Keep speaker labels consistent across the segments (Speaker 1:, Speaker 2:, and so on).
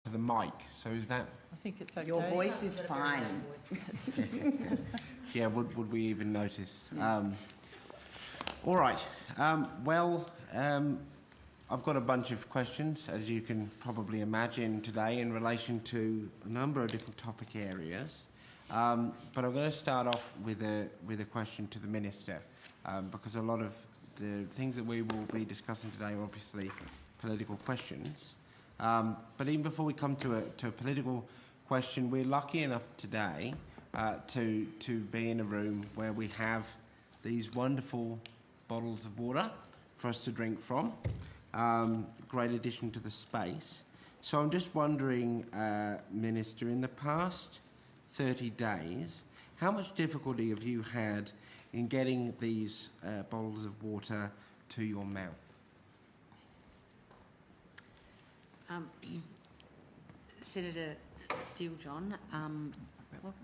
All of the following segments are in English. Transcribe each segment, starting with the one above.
Speaker 1: to the mic, so is that...
Speaker 2: I think it's okay.
Speaker 3: Your voice is fine.
Speaker 1: Yeah, would we even notice? All right. I've got a bunch of questions, as you can probably imagine today, in relation to a number of different topic areas. But I'm going to start off with a question to the Minister, because a lot of the things that we will be discussing today are obviously political questions. But even before we come to a political question, we're lucky enough today to be in a room where we have these wonderful bottles of water for us to drink from. Great addition to the space. So I'm just wondering, Minister, in the past 30 days, how much difficulty have you had in getting these bottles of water to your mouth?
Speaker 3: Senator Steele-John,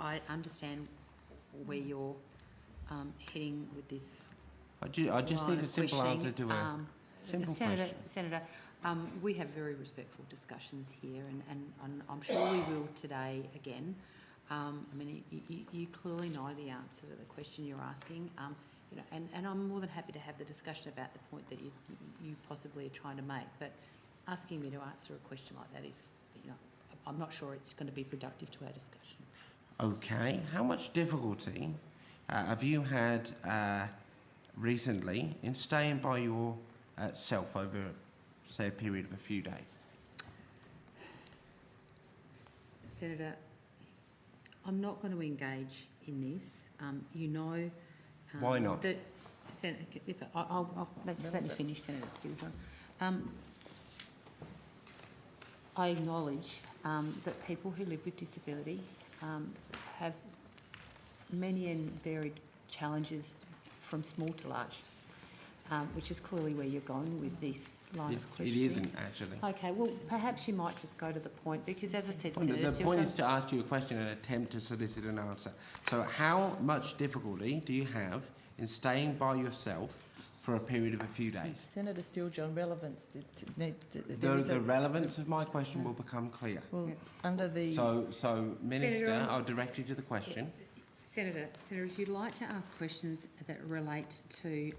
Speaker 3: I understand where you're heading with this.
Speaker 1: I just need a simple answer to a simple question.
Speaker 3: Senator, we have very respectful discussions here, and I'm sure we will today again. I mean, you clearly know the answer to the question you're asking, and I'm more than happy to have the discussion about the point that you possibly are trying to make. But asking me to answer a question like that is, I'm not sure it's going to be productive to our discussion.
Speaker 1: Okay. How much difficulty have you had recently in staying by yourself over, say, a period of a few days?
Speaker 3: Senator, I'm not going to engage in this.
Speaker 1: Why not?
Speaker 3: That, Senator, let me finish, Senator Steele-John. I acknowledge that people who live with disability have many and varied challenges from small to large, which is clearly where you're going with this line of questioning.
Speaker 1: It isn't, actually.
Speaker 3: Okay, well, perhaps you might just go to the point, because as I said, Senator,
Speaker 1: the point is to ask you a question and attempt to solicit an answer. So how much difficulty do you have in staying by yourself for a period of a few days?
Speaker 2: Senator Steele-John, relevance.
Speaker 1: The relevance of my question will become clear.
Speaker 2: Well, under the...
Speaker 1: So Minister,
Speaker 3: Senator,
Speaker 1: I'll direct you to the question.
Speaker 3: Senator, if you'd like to ask questions that relate to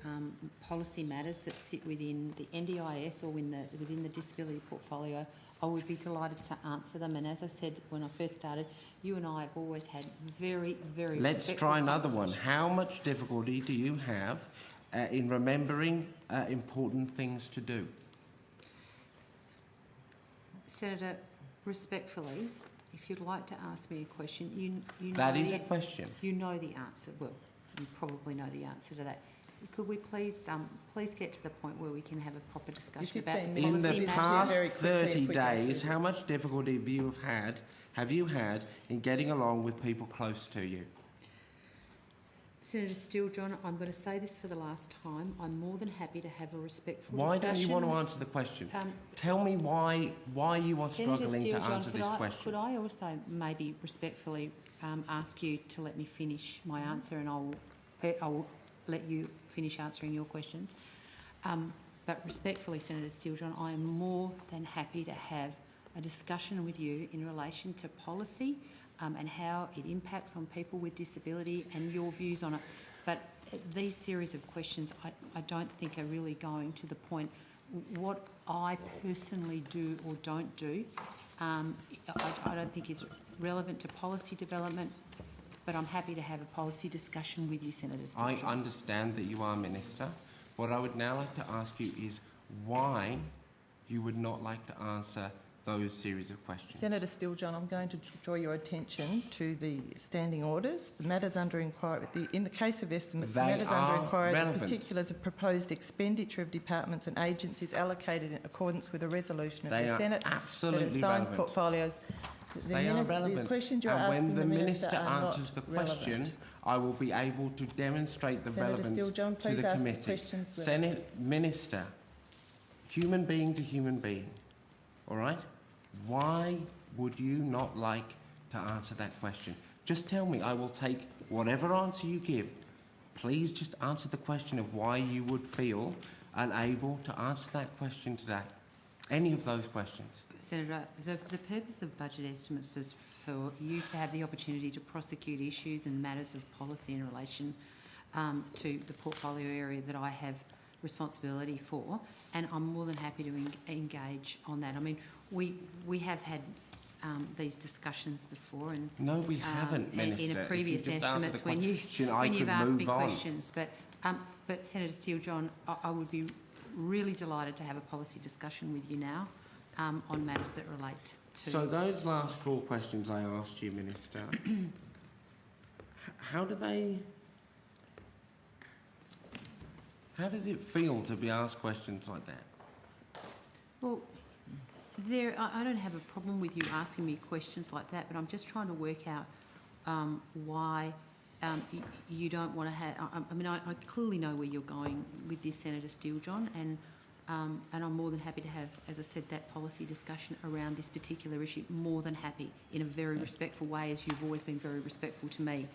Speaker 3: policy matters that sit within the NDIS or within the disability portfolio, I would be delighted to answer them. And as I said when I first started, you and I have always had very, very...
Speaker 1: Let's try another one. How much difficulty do you have in remembering important things to do?
Speaker 3: Senator, respectfully, if you'd like to ask me a question, you know...
Speaker 1: That is a question.
Speaker 3: You know the answer. Well, you probably know the answer to that. Could we please get to the point where we can have a proper discussion about the policy matters?
Speaker 1: In the past 30 days, how much difficulty have you had in getting along with people close to you?
Speaker 3: Senator Steele-John, I'm going to say this for the last time. I'm more than happy to have a respectful
Speaker 1: Why
Speaker 3: discussion.
Speaker 1: don't you want to answer the question? Tell me why you are struggling to answer this question.
Speaker 3: Could I also maybe respectfully ask you to let me finish my answer, and I will let you finish answering your questions. But respectfully, Senator Steele-John, I am more than happy to have a discussion with you in relation to policy and how it impacts on people with disability and your views on it. But these series of questions I don't think are really going to the point. What I personally do or don't do, I don't think is relevant to policy development, but I'm happy to have a policy discussion with you, Senator Steele-John.
Speaker 1: I understand that you are Minister. What I would now like to ask you is why you would not like to answer those series of questions.
Speaker 2: Senator Steele-John, I'm going to draw your attention to the standing orders. The matters under inquiry, in the case of estimates, the matters under inquiry, the particulars of proposed expenditure of departments and agencies allocated in accordance with a resolution of the Senate
Speaker 1: absolutely
Speaker 2: that assigns portfolios.
Speaker 1: They are relevant.
Speaker 2: The questions you're
Speaker 1: and
Speaker 2: asking
Speaker 1: when the Minister
Speaker 2: answers
Speaker 1: the question,
Speaker 2: relevant.
Speaker 1: I will be able to demonstrate the
Speaker 2: Senator
Speaker 1: relevance
Speaker 2: Steele-John,
Speaker 1: to the committee. Senate Minister, human being to human being, all right? Why would you not like to answer that question? Just tell me. I will take whatever answer you give. Please just answer the question of why you would feel unable to answer that question today. Any of those questions.
Speaker 3: Senator, the purpose of budget estimates is for you to have the opportunity to prosecute issues and matters of policy in relation to the portfolio area that I have responsibility for, and I'm more than happy to engage on that. I mean, we have had these discussions before, and
Speaker 1: no, we haven't, Minister.
Speaker 3: In a previous estimates when you've asked me questions. But Senator Steele-John, I would be really delighted to have a policy discussion with you now on matters that relate to.
Speaker 1: So those last 4 questions I asked you, Minister, how does it feel to be asked questions like that?
Speaker 3: Well, I don't have a problem with you asking me questions like that, but I'm just trying to work out why you don't want to have. I mean, I clearly know where you're going with this, Senator Steele-John, and I'm more than happy to have, as I said, that policy discussion around this particular issue. More than happy, in a very respectful way, as you've always been very respectful to me.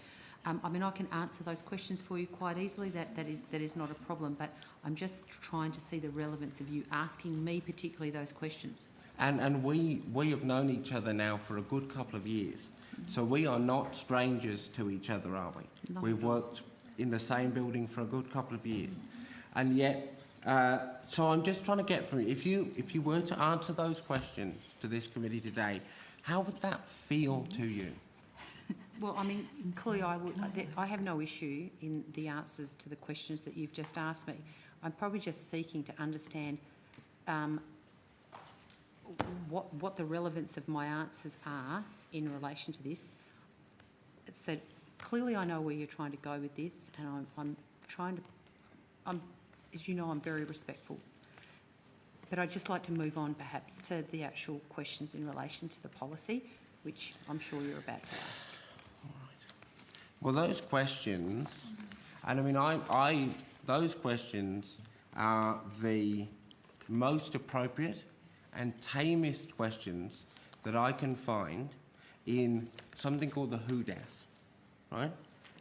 Speaker 3: I mean, I can answer those questions for you quite easily. That is not a problem. But I'm just trying to see the relevance of you asking me particularly those questions.
Speaker 1: And we have known each other now for a good couple of years. So we are not strangers to each other, are we?
Speaker 3: Not
Speaker 1: We've worked in the same building for a good couple of years. And yet, so I'm just trying to get from you, if you were to answer those questions to this committee today, how would that feel to you?
Speaker 3: Well, I mean, clearly I have no issue in the answers to the questions that you've just asked me. I'm probably just seeking to understand what the relevance of my answers are in relation to this. So clearly I know where you're trying to go with this, and I'm as you know, I'm very respectful. But I'd just like to move on perhaps to the actual questions in relation to the policy, which I'm sure you're about to ask.
Speaker 1: Well, those questions, and I mean, those questions are the most appropriate and tamest questions that I can find in something called the WHODA-S, right?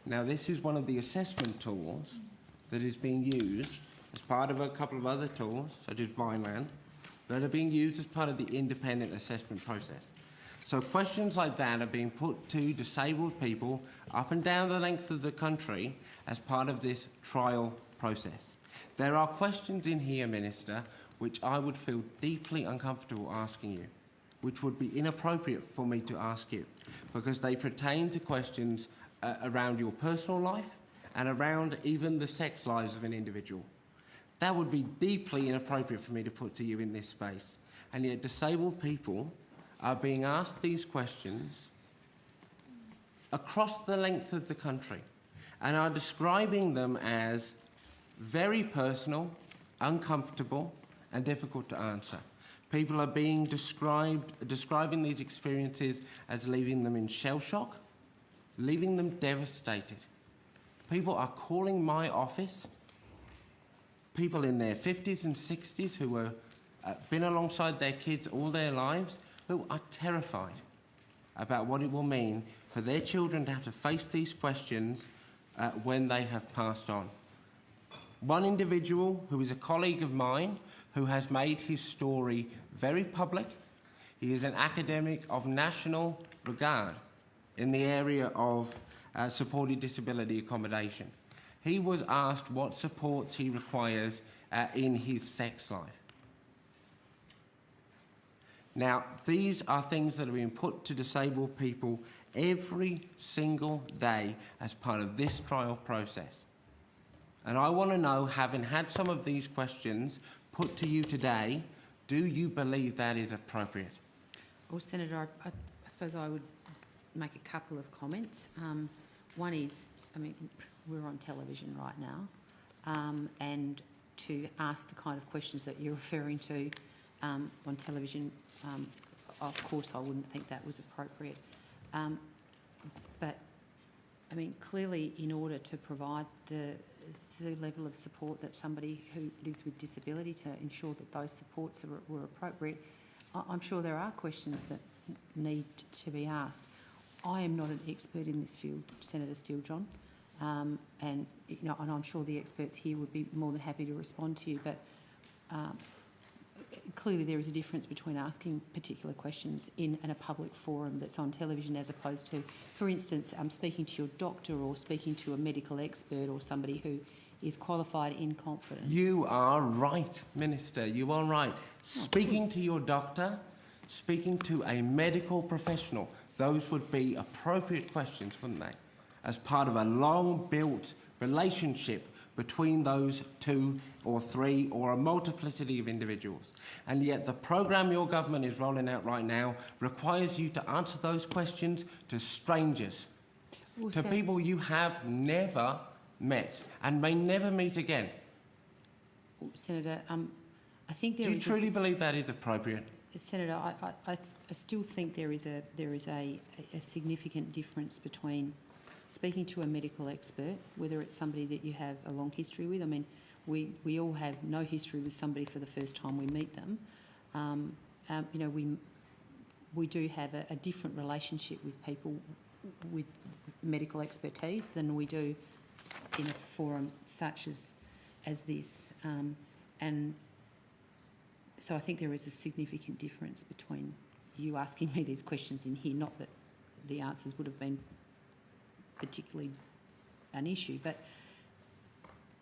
Speaker 1: Now, this is one of the assessment tools that is being used as part of a couple of other tools, such as Vineland, that are being used as part of the independent assessment process. So questions like that are being put to disabled people up and down the length of the country as part of this trial process. There are questions in here, Minister, which I would feel deeply uncomfortable asking you, which would be inappropriate for me to ask you, because they pertain to questions around your personal life and around even the sex lives of an individual. That would be deeply inappropriate for me to put to you in this space. And yet disabled people are being asked these questions across the length of the country and are describing them as very personal, uncomfortable and difficult to answer. People are being describing these experiences as leaving them in shell shock, leaving them devastated. People are calling my office, people in their 50s and 60s who have been alongside their kids all their lives, who are terrified about what it will mean for their children to have to face these questions when they have passed on. One individual who is a colleague of mine who has made his story very public. He is an academic of national regard in the area of supported disability accommodation. He was asked what supports he requires in his sex life. Now, these are things that are being put to disabled people every single day as part of this trial process. And I want to know, having had some of these questions put to you today, do you believe that is appropriate?
Speaker 3: Well, Senator, I suppose I would make a couple of comments. One is, I mean, we're on television right now, and to ask the kind of questions that you're referring to on television, of course I wouldn't think that was appropriate. But, I mean, clearly in order to provide the level of support that somebody who lives with disability, to ensure that those supports were appropriate, I'm sure there are questions that need to be asked. I am not an expert in this field, Senator Steele-John, and I'm sure the experts here would be more than happy to respond to you. But clearly there is a difference between asking particular questions in a public forum that's on television as opposed to, for instance, speaking to your doctor or speaking to a medical expert or somebody who is qualified in confidence.
Speaker 1: You are right, Minister. You are right. Speaking to your doctor, speaking to a medical professional, those would be appropriate questions, wouldn't they? As part of a long-built relationship between those two or three or a multiplicity of individuals. And yet the program your government is rolling out right now requires you to answer those questions to strangers, to people you have never met and may never meet again.
Speaker 3: Senator, I think there
Speaker 1: Do you
Speaker 3: is
Speaker 1: truly believe that is appropriate?
Speaker 3: Senator, I still think there is a significant difference between speaking to a medical expert, whether it's somebody that you have a long history with. I mean, we all have no history with somebody for the first time we meet them. You know, we do have a different relationship with people with medical expertise than we do in a forum such as this. And so I think there is a significant difference between you asking me these questions in here, not that the answers would have been particularly an issue, but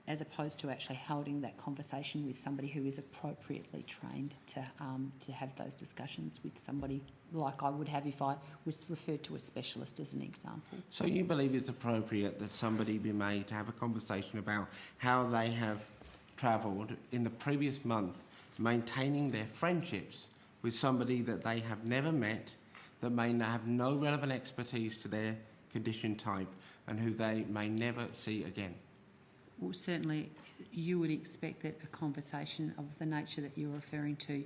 Speaker 3: as opposed to actually holding that conversation with somebody who is appropriately trained to have those discussions with somebody like I would have if I was referred to a specialist as an example.
Speaker 1: So you believe it's appropriate that somebody be made to have a conversation about how they have travelled in the previous month, maintaining their friendships with somebody that they have never met, that may have no relevant expertise to their condition type and who they may never see again?
Speaker 3: Well, certainly you would expect that a conversation of the nature that you're referring to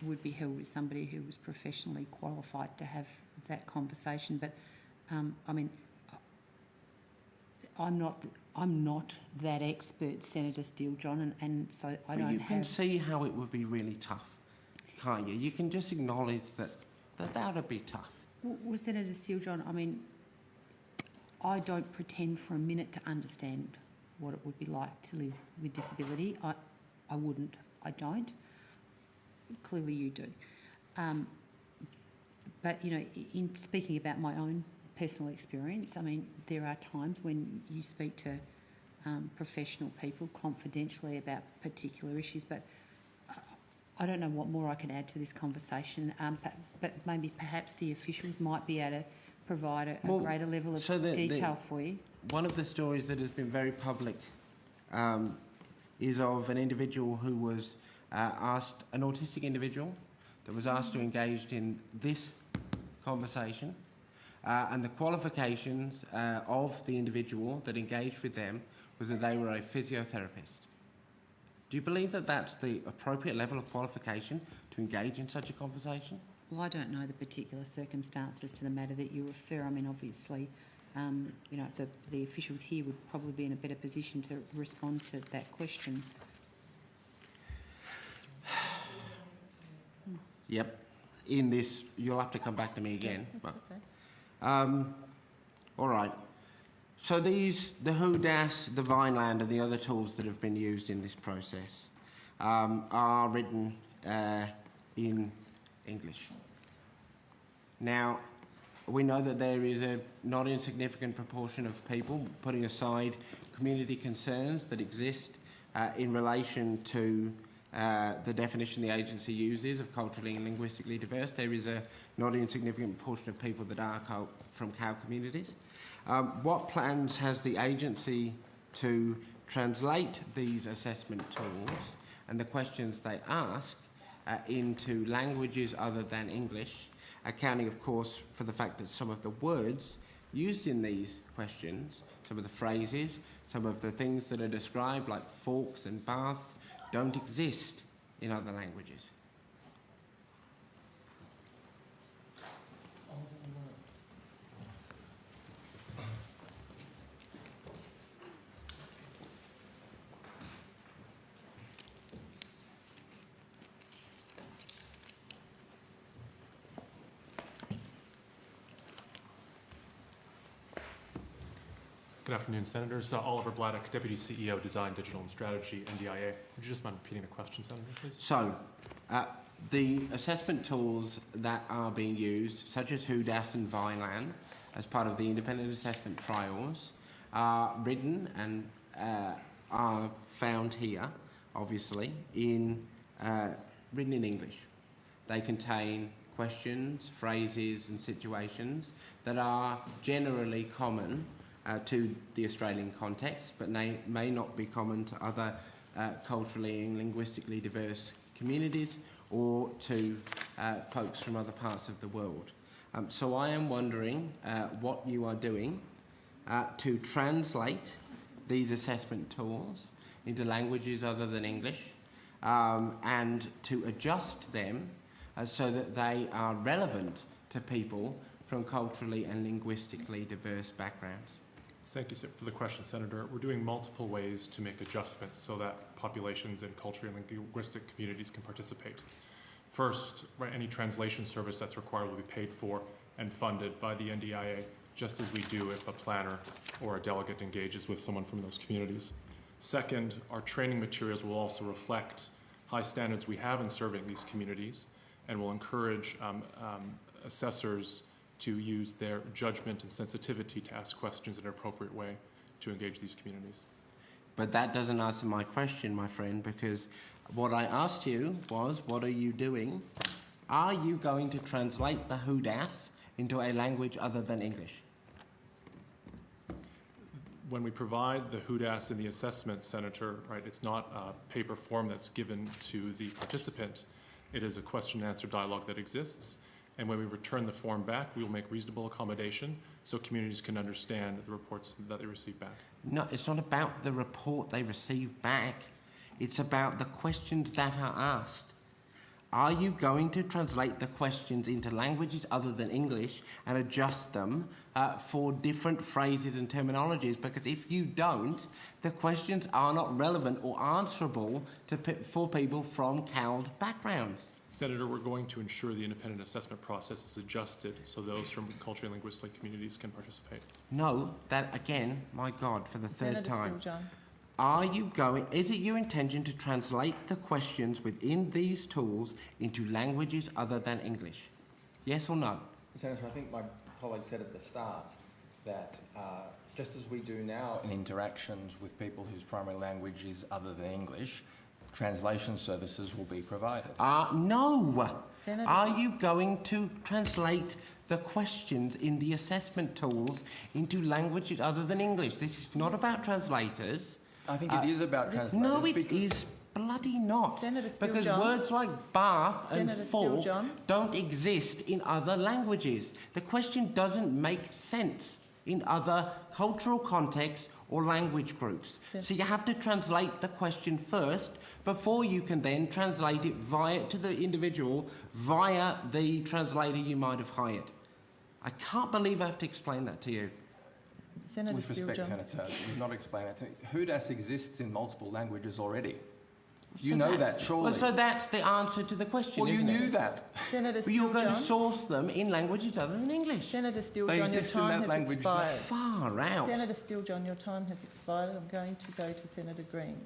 Speaker 3: would be held with somebody who was professionally qualified to have that conversation. But, I mean, I'm not that expert, Senator Steele-John, and so I don't have...
Speaker 1: You can see how it would be really tough, can't you? You can just acknowledge that would be tough.
Speaker 3: Well, Senator Steele-John, I mean, I don't pretend for a minute to understand what it would be like to live with disability. I wouldn't. I don't. Clearly you do. But, you know, in speaking about my own personal experience, I mean, there are times when you speak to professional people confidentially about particular issues, but I don't know what more I can add to this conversation, but maybe perhaps the officials might be able to provide a greater level of detail for you.
Speaker 1: One of the stories that has been very public is of an individual who was asked, an autistic individual that was asked to engage in this conversation, and the qualifications of the individual that engaged with them was that they were a physiotherapist. Do you believe that that's the appropriate level of qualification to engage in such a conversation?
Speaker 3: Well, I don't know the particular circumstances to the matter that you refer. I mean, obviously, you know, the officials here would probably be in a better position to respond to that question.
Speaker 1: Yep. In this, you'll have to come back to me again.
Speaker 2: Yeah,
Speaker 1: but,
Speaker 2: okay.
Speaker 1: All right. So the WHODA-S, the Vineland and the other tools that have been used in this process are written in English. Now, we know that there is a not insignificant proportion of people, putting aside community concerns that exist in relation to the definition the agency uses of culturally and linguistically diverse. There is a not insignificant portion of people that are from cow communities. What plans has the agency to translate these assessment tools and the questions they ask into languages other than English, accounting, of course, for the fact that some of the words used in these questions, some of the phrases, some of the things that are described, like forks and baths, don't exist in other languages?
Speaker 4: Good afternoon, Senators. Oliver Bladdock, Deputy CEO, Design, Digital and Strategy, NDIA. Would you just mind repeating the question, Senator, please?
Speaker 1: So, the assessment tools that are being used, such as WHODA-S and VILAN, as part of the independent assessment trials, are written and are found here, obviously, written in English. They contain questions, phrases and situations that are generally common to the Australian context, but may not be common to other culturally and linguistically diverse communities or to folks from other parts of the world. So I am wondering what you are doing to translate these assessment tools into languages other than English and to adjust them so that they are relevant to people from culturally and linguistically diverse backgrounds.
Speaker 4: Thank you for the question, Senator. We're doing multiple ways to make adjustments so that populations and culturally and linguistic communities can participate. First, any translation service that's required will be paid for and funded by the NDIA, just as we do if a planner or a delegate engages with someone from those communities. Second, our training materials will also reflect high standards we have in serving these communities and will encourage assessors to use their judgment and sensitivity to ask questions in an appropriate way to engage these communities.
Speaker 1: But that doesn't answer my question, my friend, because what I asked you was, what are you doing? Are you going to translate the WHODA-S into a language other than English?
Speaker 4: When we provide the WHODA-S in the assessment, Senator, it's not a paper form that's given to the participant. It is a question and answer dialogue that exists. And when we return the form back, we will make reasonable accommodation so communities can understand the reports that they receive back.
Speaker 1: No, it's not about the report they receive back. It's about the questions that are asked. Are you going to translate the questions into languages other than English and adjust them for different phrases and terminologies? Because if you don't, the questions are not relevant or answerable for people from CALD backgrounds.
Speaker 4: Senator, we're going to ensure the independent assessment process is adjusted so those from culturally and linguistic communities can participate.
Speaker 1: No, that again, my God, for the third time.
Speaker 2: Steele-John.
Speaker 1: Is it your intention to translate the questions within these tools into languages other than English? Yes or no?
Speaker 5: Senator, I think my colleague said at the start that just as we do now in interactions with people whose primary language is other than English, translation services will be provided.
Speaker 1: No.
Speaker 2: Senator.
Speaker 1: Are you going to translate the questions in the assessment tools into languages other than English? This is not about translators.
Speaker 5: I think it is about translators.
Speaker 1: No, it is bloody not.
Speaker 2: Senator
Speaker 1: Because
Speaker 2: Steele-John.
Speaker 1: words like bath and
Speaker 2: Senator
Speaker 1: fork
Speaker 2: Steele-John.
Speaker 1: don't exist in other languages. The question doesn't make sense in other cultural contexts or language groups. So you have to translate the question first before you can then translate it to the individual via the translator you might have hired. I can't believe I have to explain that to you.
Speaker 2: Senator
Speaker 5: With respect,
Speaker 2: Steele-John.
Speaker 5: Senator, you've not explained that to me. WHODA-S exists in multiple languages already. You
Speaker 1: So
Speaker 5: know that, surely.
Speaker 1: Well, so that's the answer to the question,
Speaker 5: Well, you
Speaker 1: isn't
Speaker 5: knew
Speaker 1: it?
Speaker 5: that.
Speaker 2: Senator
Speaker 1: Well, you're going to
Speaker 2: Steele-John.
Speaker 1: source them in languages other than English.
Speaker 2: Senator
Speaker 5: They
Speaker 2: Steele-John, your
Speaker 5: exist in
Speaker 2: time
Speaker 5: that
Speaker 2: has
Speaker 5: language.
Speaker 2: expired.
Speaker 1: Far out.
Speaker 2: Senator Steele-John, your time has expired. I'm going to go to Senator Green.